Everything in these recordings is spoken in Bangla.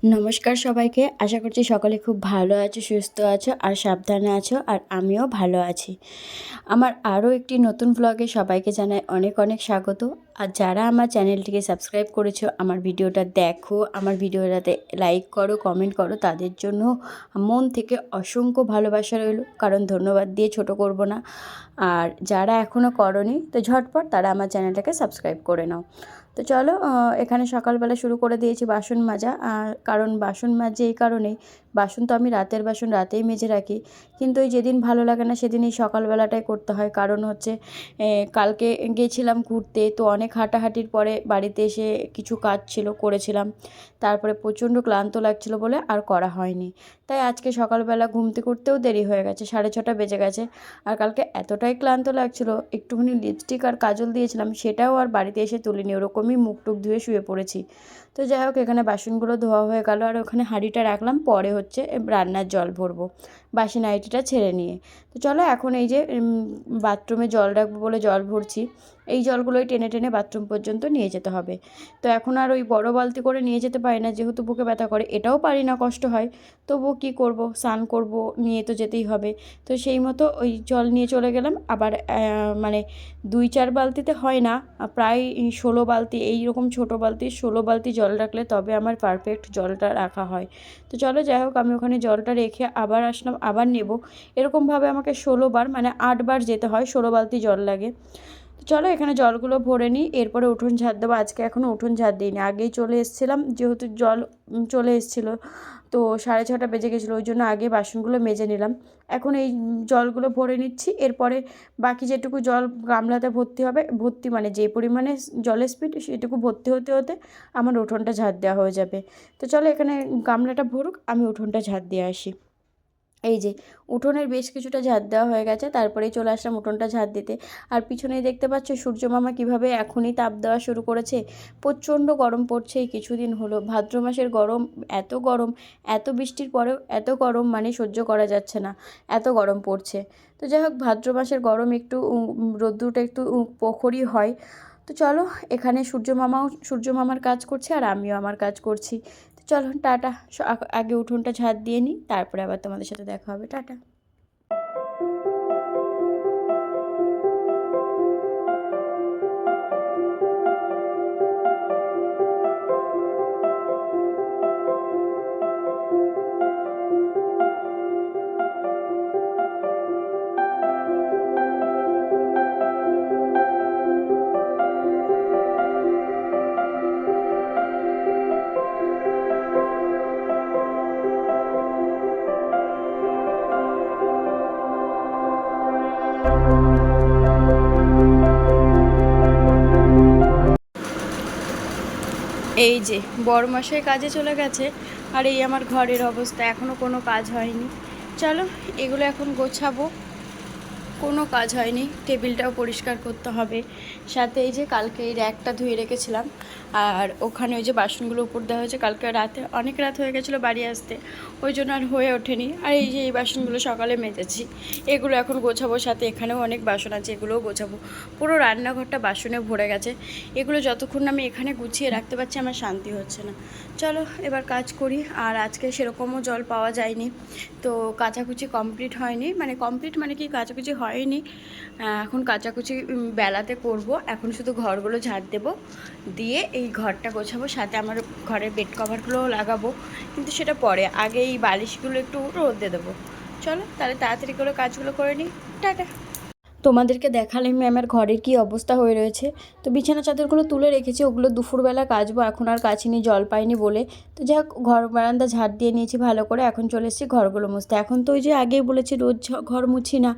নমস্কার সবাইকে। আশা করছি সকলে খুব ভালো আছো, সুস্থ আছো আর সাবধানে আছো, আর আমিও ভালো আছি। আমার আরও একটি নতুন ব্লগে সবাইকে জানাই অনেক অনেক স্বাগত। আর যারা আমার চ্যানেলটিকে সাবস্ক্রাইব করেছো, আমার ভিডিওটা দেখো, আমার ভিডিওটাতে লাইক করো, কমেন্ট করো, তাদের জন্য মন থেকে অসংখ্য ভালোবাসা রইল, কারণ ধন্যবাদ দিয়ে ছোট করব না। আর যারা এখনও করনি তো ঝটপট তারা আমার চ্যানেলটাকে সাবস্ক্রাইব করে নাও। তো চলো, এখানে সকালবেলা শুরু করে দিয়েছি বাসন মাজা। কারণ বাসন মাজে এই কারণেই, বাসন তো আমি রাতের বাসন রাতেই মেজে রাখি, কিন্তু ওই যেদিন ভালো লাগে না সেদিন এই সকালবেলাটাই করতে হয়। কারণ হচ্ছে কালকে গিয়েছিলাম ঘুরতে, তো অনেক হাঁটাহাঁটির পরে বাড়িতে এসে কিছু কাজ ছিল করেছিলাম, তারপরে প্রচণ্ড ক্লান্ত লাগছিল বলে আর করা হয়নি। তাই আজকে সকালবেলা ঘুমতে করতেও দেরি হয়ে গেছে, 6:30 বেজে গেছে। আর কালকে এতটাই ক্লান্ত লাগছিল, একটুখানি লিপস্টিক আর কাজল দিয়েছিলাম, সেটাও আর বাড়িতে এসে তুলিনি, ওরকমই মুখ টুক ধুয়ে শুয়ে পড়েছি। তো যাই হোক, এখানে বাসনগুলো ধোয়া হয়ে গেল, আর ওখানে হাঁড়িটা রাখলাম, পরে হচ্ছে রান্নার জল ভরবো বাসি নাইটিটা ছেড়ে নিয়ে। তো চলো, এখন এই যে বাথরুমে জল রাখবো বলে জল ভরছি। এই জলগুলোই টেনে টেনে বাথরুম পর্যন্ত নিয়ে যেতে হবে। তো এখন আর ওই বড় বালতি করে নিয়ে যেতে পারি না, যেহেতু বুকে ব্যথা করে, এটাও পারি না, কষ্ট হয়। তবুও কী করব, স্নান করব, নিয়ে তো যেতেই হবে। তো সেই মতো ওই জল নিয়ে চলে গেলাম। আবার মানে 2-4 বালতিতে হয় না, প্রায় 16 বালতি, এইরকম ছোটো বালতি 16 বালতি জল রাখলে তবে আমার পারফেক্ট জলটা রাখা হয়। তো চলো, যাই হোক, আমি ওখানে জলটা রেখে আবার আসলাম, আবার নেব। এরকমভাবে আমাকে 16 বার মানে 8 বার যেতে হয়, 16 বালতি জল লাগে। তো চলো, এখানে জলগুলো ভরে নিই, এরপরে উঠোন ঝাড় দেবো। আজকে এখনও উঠোন ঝাড় দিইনি, আগেই চলে এসেছিলাম, যেহেতু জল চলে এসেছিলো, তো 6:30 বেজে গেছিলো, ওই জন্য আগে বাসনগুলো মেজে নিলাম। এখন এই জলগুলো ভরে নিচ্ছি, এরপরে বাকি যেটুকু জল গামলাতে ভর্তি হবে, ভর্তি মানে যে পরিমাণে জলের স্পিড, সেটুকু ভর্তি হতে হতে আমার উঠোনটা ঝাড় দেওয়া হয়ে যাবে। তো চলো, এখানে গামলাটা ভরুক, আমি উঠোনটা ঝাড় দিয়ে আসি। এই যে উঠোনের বেশ কিছুটা ঝাড় দেওয়া হয়ে গেছে, তারপরেই চলে আসলাম উঠোনটা ঝাড় দিতে। আর পিছনেই দেখতে পাচ্ছ সূর্যমামা কীভাবে এখনই তাপ দেওয়া শুরু করেছে। প্রচণ্ড গরম পড়ছে এই কিছুদিন হলো, ভাদ্র মাসের গরম, গরম, এত বৃষ্টির পরেও এত গরম, মানে সহ্য করা যাচ্ছে না, এত গরম পড়ছে। তো যাই হোক, ভাদ্র মাসের গরম একটু রোদ্দুরটা একটু প্রখরই হয়। তো চলো, এখানে সূর্যমামার কাজ করছে আর আমিও আমার কাজ করছি। চলো টাটা, আগে উঠোনটা ঝাড় দিয়ে নিই, তারপরে আবার তোমাদের সাথে দেখা হবে। টাটা। এই যে বড়মশাই কাজে চলে গেছে, আর এই আমার ঘরের অবস্থা, এখনও কোনো কাজ হয়নি। চলো, এগুলো এখন গোছাবো, কোনো কাজ হয়নি, টেবিলটাও পরিষ্কার করতে হবে। সাথে এই যে কালকে এই র্যাকটা ধুয়ে রেখেছিলাম, আর ওখানে ওই যে বাসনগুলো উপর দেওয়া হয়েছে, কালকে রাতে অনেক রাত হয়ে গেছিলো বাড়ি আসতে, ওই জন্য আর হয়ে ওঠেনি। আর এই যে এই বাসনগুলো সকালে মেজেছি, এগুলো এখন গোছাবো। সাথে এখানেও অনেক বাসন আছে, এগুলোও গোছাবো। পুরো রান্নাঘরটা বাসনে ভরে গেছে, এগুলো যতক্ষণ আমি এখানে গুছিয়ে রাখতে পারছি আমার শান্তি হচ্ছে না। চলো এবার কাজ করি। আর আজকে সেরকমও জল পাওয়া যায়নি, তো কাচাকুচি কমপ্লিট হয়নি, মানে কমপ্লিট মানে কি, কাচাকুচি হয়নি। এখন কাচাকুচি বেলাতে করব, এখন শুধু ঘরগুলো ঝাড় দেবো, দিয়ে এই ঘরটা গোছাবো, সাথে আমার ঘরের বেড কভারগুলোও লাগাবো, কিন্তু সেটা পরে, আগে এই বালিশগুলো একটু রোদে দেবো। চলো তাহলে তাড়াতাড়ি করে কাজগুলো করে নিই। টাটা। তোমাদেরকে দেখালাম আমার ঘরের কি অবস্থা হয়ে রয়েছে। তো বিছানা চাদরগুলো তুলে রেখেছি, ওগুলো দুপুরবেলা কাচবো, এখন আর কাচিনি, জল পাইনি বলে। তো যাই হোক, ঘর বারান্দা ঝাড় দিয়ে নিয়েছি ভালো করে, এখন চলে এসেছি ঘরগুলো মুছতে। এখন তো ওই যে আগেই বলেছি রোজ ঘর মুছি না,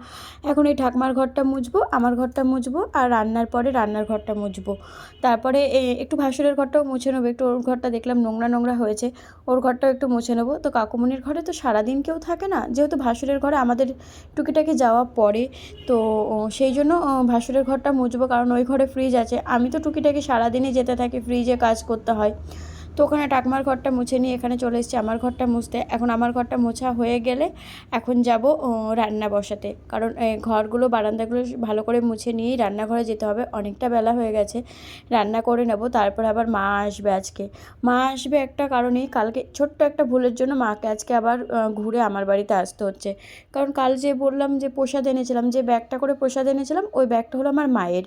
এখন এই ঠাকুমার ঘরটা মুছবো, আমার ঘরটা মুছবো, আর রান্নার পরে রান্নার ঘরটা মুছবো। তারপরে একটু ভাসুরের ঘরটাও মুছে নেবো, একটু ওর ঘরটা দেখলাম নোংরা নোংরা হয়েছে, ওর ঘরটাও একটু মুছে নেবো। তো কাকুমনির ঘরে তো সারাদিন কেউ থাকে না, যেহেতু ভাসুরের ঘরে আমাদের টুকিটাকি যাওয়া পড়ে, তো সেই জন্য ভাসুরের ঘরটা মুছবো, কারণ ওই ঘরে ফ্রিজ আছে, আমি তো টুকিটাকি সারাদিনই যেতে থাকি, ফ্রিজে কাজ করতে হয়। তো ওখানে ঠাকুমার ঘরটা মুছে নিয়ে এখানে চলে এসেছি আমার ঘরটা মুছতে। এখন আমার ঘরটা মোছা হয়ে গেলে এখন যাব রান্না বসাতে, কারণ ঘরগুলো বারান্দাগুলো ভালো করে মুছে নিয়েই রান্নাঘরে যেতে হবে। অনেকটা বেলা হয়ে গেছে, রান্না করে নেব। তারপর আবার মা আসবে আজকে। মা আসবে একটা কারণেই, কালকে ছোট্ট একটা ভুলের জন্য মাকে আজকে আবার ঘুরে আমার বাড়িতে আসতে হচ্ছে। কারণ কাল যে বললাম যে প্রসাদ এনেছিলাম, যে ব্যাগটা করে প্রসাদ এনেছিলাম, ওই ব্যাগটা হলো আমার মায়ের।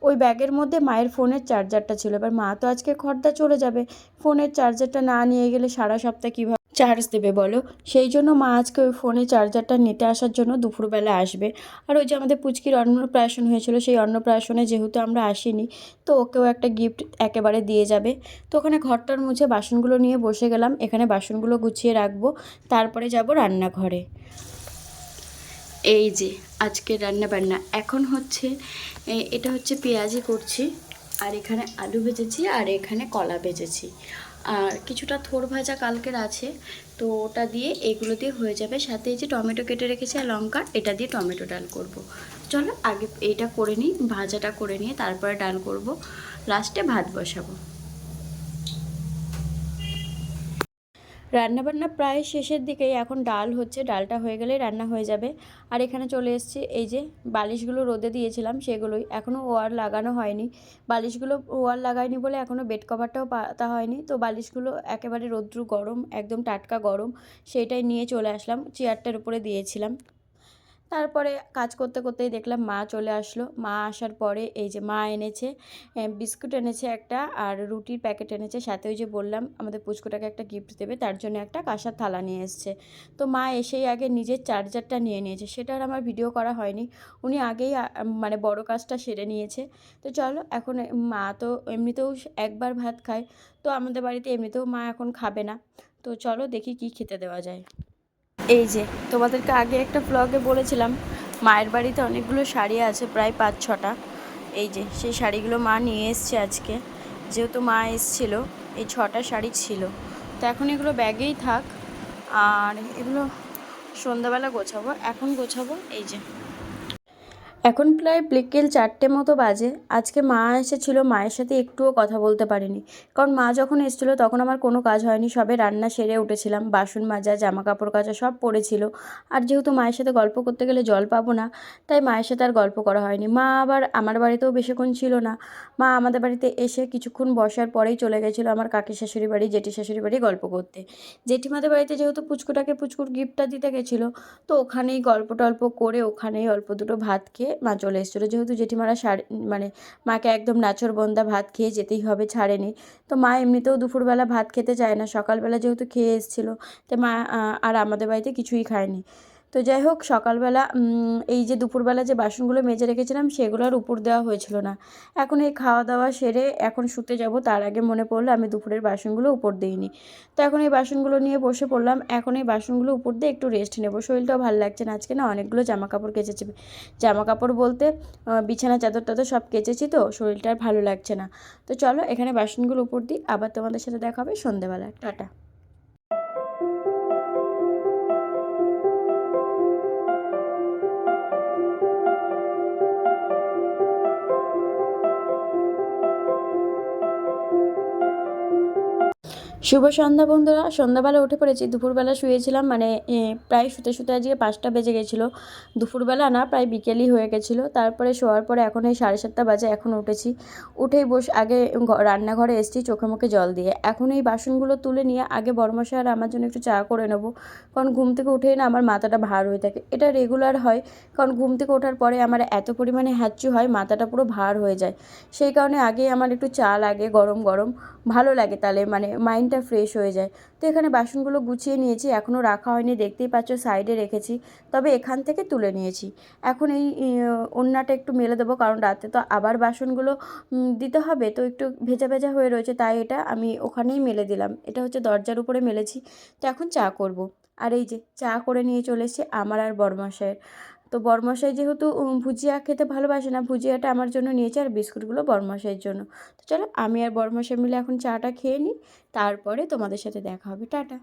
ওই ব্যাগের মধ্যে মায়ের ফোনের চার্জারটা ছিল। এবার মা তো আজকে খর্দা চলে যাবে, ফোনের চার্জারটা না নিয়ে গেলে সারা সপ্তাহ কীভাবে চার্জ দেবে বলো? সেই জন্য মা আজকে ওই ফোনে চার্জারটা নিতে আসার জন্য দুপুরবেলা আসবে। আর ওই যে আমাদের পুচকির অন্নপ্রাশন হয়েছিল, সেই অন্নপ্রাশনে যেহেতু আমরা আসিনি, তো ওকেও একটা গিফট একেবারে দিয়ে যাবে। তো ওখানে ঘরটার মুছে বাসনগুলো নিয়ে বসে গেলাম, এখানে বাসনগুলো গুছিয়ে রাখবো, তারপরে যাব রান্নাঘরে। এই যে আজকের রান্না বান্না এখন হচ্ছে, এটা হচ্ছে পেঁয়াজি করছি, আর এখানে আলু ভেজেছি, আর এখানে কলা ভেজেছি, আর কিছুটা থোড় ভাজা কালকের আছে, তো ওটা দিয়ে এগুলো দিয়ে হয়ে যাবে। সাথে এই যে টমেটো কেটে রেখেছি আর লঙ্কা, এটা দিয়ে টমেটো ডাল করব। চলো আগে এইটা করে নিই, ভাজাটা করে নিয়ে তারপরে ডাল করব, লাস্টে ভাত বসাবো। রান্নাবান্না প্রায় শেষের দিকেই, এখন ডাল হচ্ছে, ডালটা হয়ে গেলেই রান্না হয়ে যাবে। আর এখানে চলে এসেছি, এই যে বালিশগুলো রোদে দিয়েছিলাম সেগুলোই, এখনও ওয়ার লাগানো হয়নি। বালিশগুলো ওয়ার লাগাইনি বলে এখনও বেড কভারটাও পাতা হয়নি। তো বালিশগুলো একেবারে রৌদ্র গরম, একদম টাটকা গরম, সেইটাই নিয়ে চলে আসলাম, চেয়ারটার উপরে দিয়েছিলাম। তারপরে কাজ করতে করতেই দেখলাম মা চলে আসলো। মা আসার পরে এই যে মা এনেছে বিস্কুট এনেছে একটা, আর রুটির প্যাকেট এনেছে, সাথে ওই যে বললাম আমাদের পুচকুটাকে একটা গিফট দেবে, তার জন্য একটা কাঁসার থালা নিয়ে এসছে। তো মা এসেই আগে নিজের চার্জারটা নিয়ে নিয়েছে, সেটা আর আমার ভিডিও করা হয়নি, উনি আগেই মানে বড় কাজটা সেরে নিয়েছে। তো চলো এখন মা তো এমনিতেও একবার ভাত খায়, তো আমাদের বাড়িতে এমনিতেও মা এখন খাবে না, তো চলো দেখি কি খেতে দেওয়া যায়। এই যে তোমাদেরকে আগে একটা ব্লগে বলেছিলাম মায়ের বাড়িতে অনেকগুলো শাড়ি আছে, প্রায় 5-6টা। এই যে সেই শাড়িগুলো মা নিয়ে এসছে আজকে, যেহেতু মা এসছিল এই 6টা শাড়ি ছিল। তো এখন এগুলো ব্যাগেই থাক, আর এগুলো সন্ধ্যাবেলা গোছাবো, এখন গোছাবো। এই যে এখন প্রায় বিকেল 4টে মতো বাজে। আজকে মা এসেছিলো, মায়ের সাথে একটুও কথা বলতে পারিনি, কারণ মা যখন এসেছিলো তখন আমার কোনো কাজ হয়নি, সবে রান্না সেরে উঠেছিলাম, বাসন মাজা জামা কাপড় কাচা সব পড়েছিল। আর যেহেতু মায়ের সাথে গল্প করতে গেলে জল পাবো না, তাই মায়ের সাথে আর গল্প করা হয়নি। মা আবার আমার বাড়িতেও বেশিক্ষণ ছিল না, মা আমাদের বাড়িতে এসে কিছুক্ষণ বসার পরেই চলে গেছিলো আমার কাকি শাশুড়ি বাড়ি, জেঠি শাশুড়ি বাড়ি গল্প করতে। জেঠিমাদের বাড়িতে যেহেতু পুচকুর গিফটটা দিতে গেছিলো, তো ওখানেই গল্প টল্প করে ওখানেই অল্প দুটো ভাত খেয়ে মা চলে এসেছিলো। যেহেতু জেঠিমারা মানে মাকে একদম নাছোড়বান্দা, ভাত খেয়ে যেতেই হবে, ছাড়েনি। তো মা এমনিতেও দুপুরবেলা ভাত খেতে চায় না, সকালবেলা যেহেতু খেয়ে এসেছিলো, তো মা আর আমাদের বাড়িতে কিছুই খায়নি। তো যাই হোক সকালবেলা এই যে দুপুরবেলা যে বাসনগুলো মেজে রেখেছিলাম সেগুলো আর উপর দেওয়া হয়েছিল না। এখন এই খাওয়া দাওয়া সেরে এখন শুতে যাব, তার আগে মনে পড়লো আমি দুপুরের বাসনগুলো উপর দিইনি। তো এখন এই বাসনগুলো নিয়ে বসে পড়লাম, এখন এই বাসনগুলো উপর দিয়ে একটু রেস্ট নেব, শরীরটাও ভালো লাগছে না আজকে, না অনেকগুলো জামা কাপড় কেচেছি, জামা কাপড় বলতে বিছানা চাদর টাদর সব কেচেছি, তো শরীরটা আর ভালো লাগছে না। তো চলো এখানে বাসনগুলো উপর দিই, আবার তোমাদের সাথে দেখা হবে সন্ধ্যেবেলা। টাটা। শুভ সন্ধ্যা বন্ধুরা, সন্ধ্যাবেলা উঠে পড়েছি, দুপুরবেলা শুয়েছিলাম, মানে প্রায় শুতে শুতে আজকে 5টা বেজে গেছিলো। দুপুরবেলা না, প্রায় বিকেলই হয়ে গেছিলো। তারপরে শোয়ার পরে এখন এই 7:30 বাজে, এখন উঠেছি, উঠেই আগে রান্নাঘরে এসেছি চোখে মুখে জল দিয়ে। এখন এই বাসনগুলো তুলে নিয়ে আগে বড়মশাই আর আমার জন্য একটু চা করে নেবো, কারণ ঘুম থেকে উঠেই না আমার মাথাটা ভার হয়ে থাকে, এটা রেগুলার হয়, কারণ ঘুম থেকে ওঠার পরে আমার এত পরিমাণে হ্যাচ্চু হয়, মাথাটা পুরো ভার হয়ে যায়, সেই কারণে আগেই আমার একটু চা লাগে গরম গরম, ভালো লাগে, তাহলে মানে মাইন্ডটা ফ্রেশ হয়ে যায়। তো এখানে বাসনগুলো গুছিয়ে নিয়েছি, এখনও রাখা হয়নি, দেখতেই পাচ্ছ সাইডে রেখেছি, তবে এখান থেকে তুলে নিয়েছি। এখন এই ওড়নাটা একটু মেলে দেবো, কারণ রাতে তো আবার বাসনগুলো দিতে হবে, তো একটু ভেজা ভেজা হয়ে রয়েছে, তাই এটা আমি ওখানেই মেলে দিলাম, এটা হচ্ছে দরজার উপরে মেলেছি। তো এখন চা করব, আর এই যে চা করে নিয়ে চলে এসেছি আমার আর বড়মশাইয়ের। তো বড়মশাই যেহেতু ভুজিয়া খেতে ভালোবাসে না, ভুজিয়াটা আমার জন্য নিয়েছে, আর বিস্কুটগুলো বড়মশাইয়ের জন্য। তো চলো আমি আর বড়মশাই মিলে এখন চাটা খেয়ে নিই, তারপরে তোমাদের সাথে দেখা হবে। টাটা।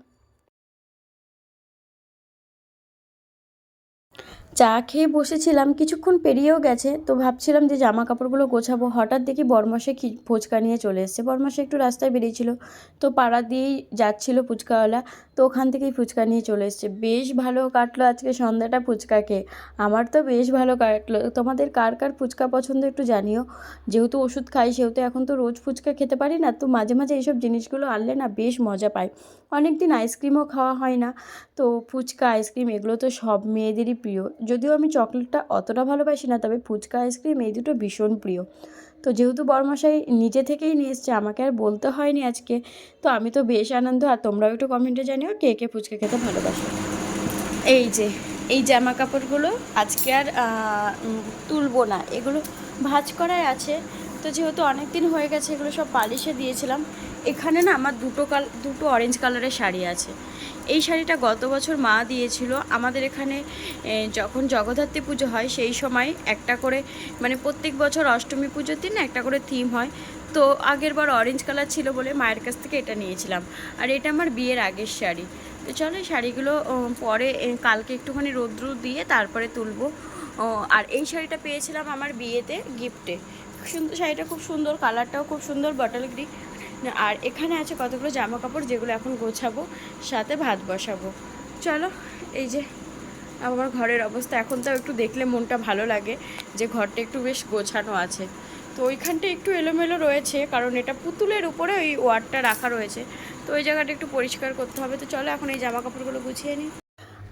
চা খেয়ে বসেছিলাম, কিছুক্ষণ পেরিয়েও গেছে, তো ভাবছিলাম যে জামা কাপড়গুলো গোছাবো, হঠাৎ দেখি বরমাসে ফুচকা নিয়ে চলে এসেছে। বরমাসে একটু রাস্তায় বেরিয়েছিল, তো পাড়া দিয়েই যাচ্ছিল ফুচকাওয়ালা, তো ওখান থেকেই ফুচকা নিয়ে চলে এসেছে। বেশ ভালো কাটলো আজকে সন্ধ্যাটা ফুচকা খেয়ে। আমার তো বেশ ভালো কাটলো। তোমাদের কার কার ফুচকা পছন্দ একটু জানিও। যেহেতু ওষুধ খাই সেহেতু এখন তো রোজ ফুচকা খেতে পারি না, তো মাঝে মাঝে এইসব জিনিসগুলো আনলে না বেশ মজা পাই। অনেক দিন আইসক্রিমও খাওয়া হয় না, তো ফুচকা আইসক্রিম এগুলো তো সব মেয়েদেরই প্রিয়। যদিও আমি চকলেটটা অতটা ভালোবাসি না, তবে ফুচকা আইসক্রিম এই দুটো ভীষণ প্রিয়। তো যেহেতু বরমশাই নিজে থেকেই নিয়ে এসছে, আমাকে আর বলতে হয়নি আজকে, তো আমি তো বেশ আনন্দ। আর তোমরাও একটু কমেন্টে জানিও কে কে ফুচকা খেতে ভালোবাসো। এই যে এই জামা কাপড়গুলো আজকে আর তুলবো না, এগুলো ভাঁজ করাই আছে। তো যেহেতু অনেক দিন হয়ে গেছে, এগুলো সব পালিশে দিয়েছিলাম। এখানে না আমার দুটো অরেঞ্জ কালারের শাড়ি আছে। এই শাড়িটা গত বছর মা দিয়েছিল আমাদের এখানে। যখন জগদ্ধাত্রী পুজো হয় সেই সময় একটা করে, মানে প্রত্যেক বছর অষ্টমী পুজোর দিন একটা করে থিম হয়। তো আগের বার অরেঞ্জ কালার ছিল বলে মায়ের কাছ থেকে এটা নিয়েছিলাম। আর এটা আমার বিয়ের আগের শাড়ি। তো চলো শাড়িগুলো পরে কালকে একটুখানি রৌদ্র দিয়ে তারপরে তুলবো। আর এই শাড়িটা পেয়েছিলাম আমার বিয়েতে গিফটে। সুন্দর শাড়িটা, খুব সুন্দর, কালারটাও খুব সুন্দর, বটল গ্রিন। আর এখানে আছে কতগুলো জামা কাপড় যেগুলো এখন গোছাবো, সাথে ভাত বসাবো। চলো, এই যে আমার ঘরের অবস্থা। এখন তাও একটু দেখলে মনটা ভালো লাগে যে ঘরটা একটু বেশ গোছানো আছে। তো ওইখানটা একটু এলোমেলো রয়েছে, কারণ এটা পুতুলের উপরে ওই ওয়ারটা রাখা রয়েছে, তো ওই জায়গাটা একটু পরিষ্কার করতে হবে। তো চলো এখন এই জামা কাপড়গুলো গুছিয়ে নিই।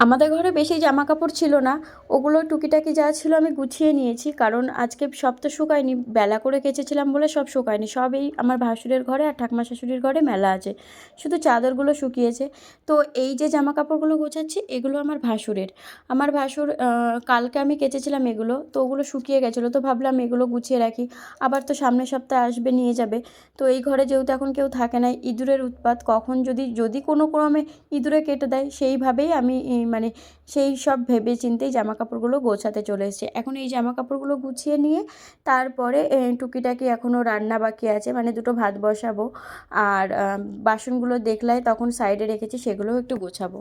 আমাদের ঘরে বেশি জামা কাপড় ছিল না, ওগুলো টুকিটাকি যা ছিল আমি গুছিয়ে নিয়েছি, কারণ আজকে সব তো শুকায়নি, বেলা করে কেচেছিলাম বলে সব শুকায়নি। সব এই আমার ভাসুরের ঘরে আর ঠাকুমা শাশুড়ির ঘরে মেলা আছে, শুধু চাদরগুলো শুকিয়েছে। তো এই যে জামা কাপড়গুলো গোছাচ্ছি এগুলো আমার ভাসুরের। আমার ভাসুর কালকে আমি কেচেছিলাম এগুলো, তো ওগুলো শুকিয়ে গেছিলো, তো ভাবলাম এগুলো গুছিয়ে রাখি। আবার তো সামনের সপ্তাহে আসবে, নিয়ে যাবে। তো এই ঘরে যেহেতু এখন কেউ থাকে না, ইঁদুরের উৎপাত, কখন যদি যদি কোনো ক্রমে ইঁদুরে কেটে দেয়, সেইভাবেই আমি মানে সেই সব ভেবে চিন্তেই জামা কাপড়গুলো গোছাতে চলে এসেছি। এখন এই জামা কাপড়গুলো গুছিয়ে নিয়ে তারপরে টুকিটাকি এখনও রান্না বাকি আছে, মানে দুটো ভাত বসাবো। আর বাসনগুলো দেখলাই তখন সাইডে রেখেছি, সেগুলোও একটু গোছাবো।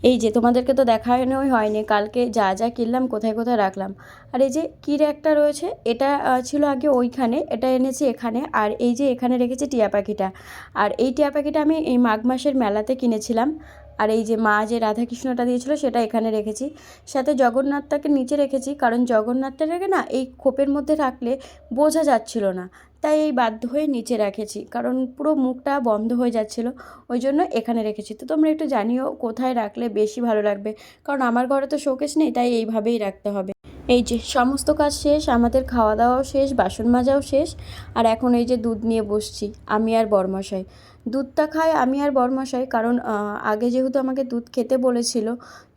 এই যে তোমাদেরকে তো দেখানোই হয়নি কালকে যা যা কিনলাম, কোথায় কোথায় রাখলাম। আর এই যে কীর একটা রয়েছে, এটা ছিল আগে ওইখানে, এটা এনেছি এখানে। আর এই যে এখানে রেখেছি টিয়া পাখিটা। আর এই টিয়া পাখিটা আমি এই মাঘ মাসের মেলাতে কিনেছিলাম। আর এই যে মা যে রাধাকৃষ্ণটা দিয়েছিল সেটা এখানে রেখেছি। সাথে জগন্নাথটাকে নিচে রেখেছি, কারণ জগন্নাথটাকে না এই খোপের মধ্যে রাখলে বোঝা যাচ্ছিল না, তাই এই বাধ্য হয়ে নিচে রেখেছি, কারণ পুরো মুখটা বন্ধ হয়ে যাচ্ছিলো, ওই জন্য এখানে রেখেছি। তো তোমরা একটু জানিও কোথায় রাখলে বেশি ভালো লাগবে, কারণ আমার ঘরে তো শোকেস নেই, তাই এইভাবেই রাখতে হবে। এই যে সমস্ত কাজ শেষ, আমাদের খাওয়া দাওয়াও শেষ, বাসন মাজাও শেষ। আর এখন এই যে দুধ নিয়ে বসছি আমি আর বরমশাই। দুধটা খাই আমি আর বরমশাই, কারণ আগে যেহেতু আমাকে দুধ খেতে বলেছিল,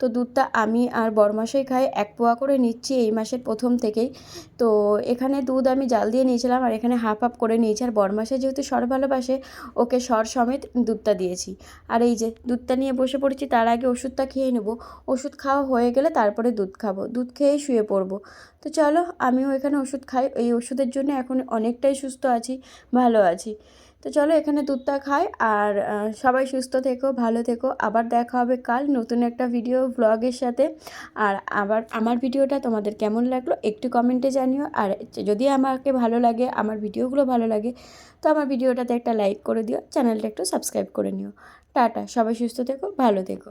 তো দুধটা আমি আর বরমশাই খাই। 1 পোয়া করে নিচ্ছি এই মাসের প্রথম থেকেই। তো এখানে দুধ আমি জাল দিয়ে নিয়েছিলাম, আর এখানে হাফ হাফ করে নিয়েছি। আর বরমশাই যেহেতু সর ভালোবাসে, ওকে সর সমেত দুধটা দিয়েছি। আর এই যে দুধটা নিয়ে বসে পড়েছি, তার আগে ওষুধটা খেয়ে নেব। ওষুধ খাওয়া হয়ে গেলে তারপরে দুধ খাবো, দুধ খেয়েই শুয়ে পড়বো। তো চলো আমিও এখানে ওষুধ খাই, এই ওষুধের জন্য এখন অনেকটাই সুস্থ আছি, ভালো আছি। তো চলো এখানে দুধটা খাই। আর সবাই সুস্থ থেকো, ভালো থেকো। আবার দেখা হবে কাল নতুন একটা ভিডিও ব্লগের সাথে। আর আবার আমার ভিডিওটা তোমাদের কেমন লাগলো একটু কমেন্টে জানিও। আর যদি আমাকে ভালো লাগে, আমার ভিডিওগুলো ভালো লাগে, তো আমার ভিডিওটাতে একটা লাইক করে দিও, চ্যানেলটা একটু সাবস্ক্রাইব করে নিও। টাটা, সবাই সুস্থ থেকো, ভালো থেকো।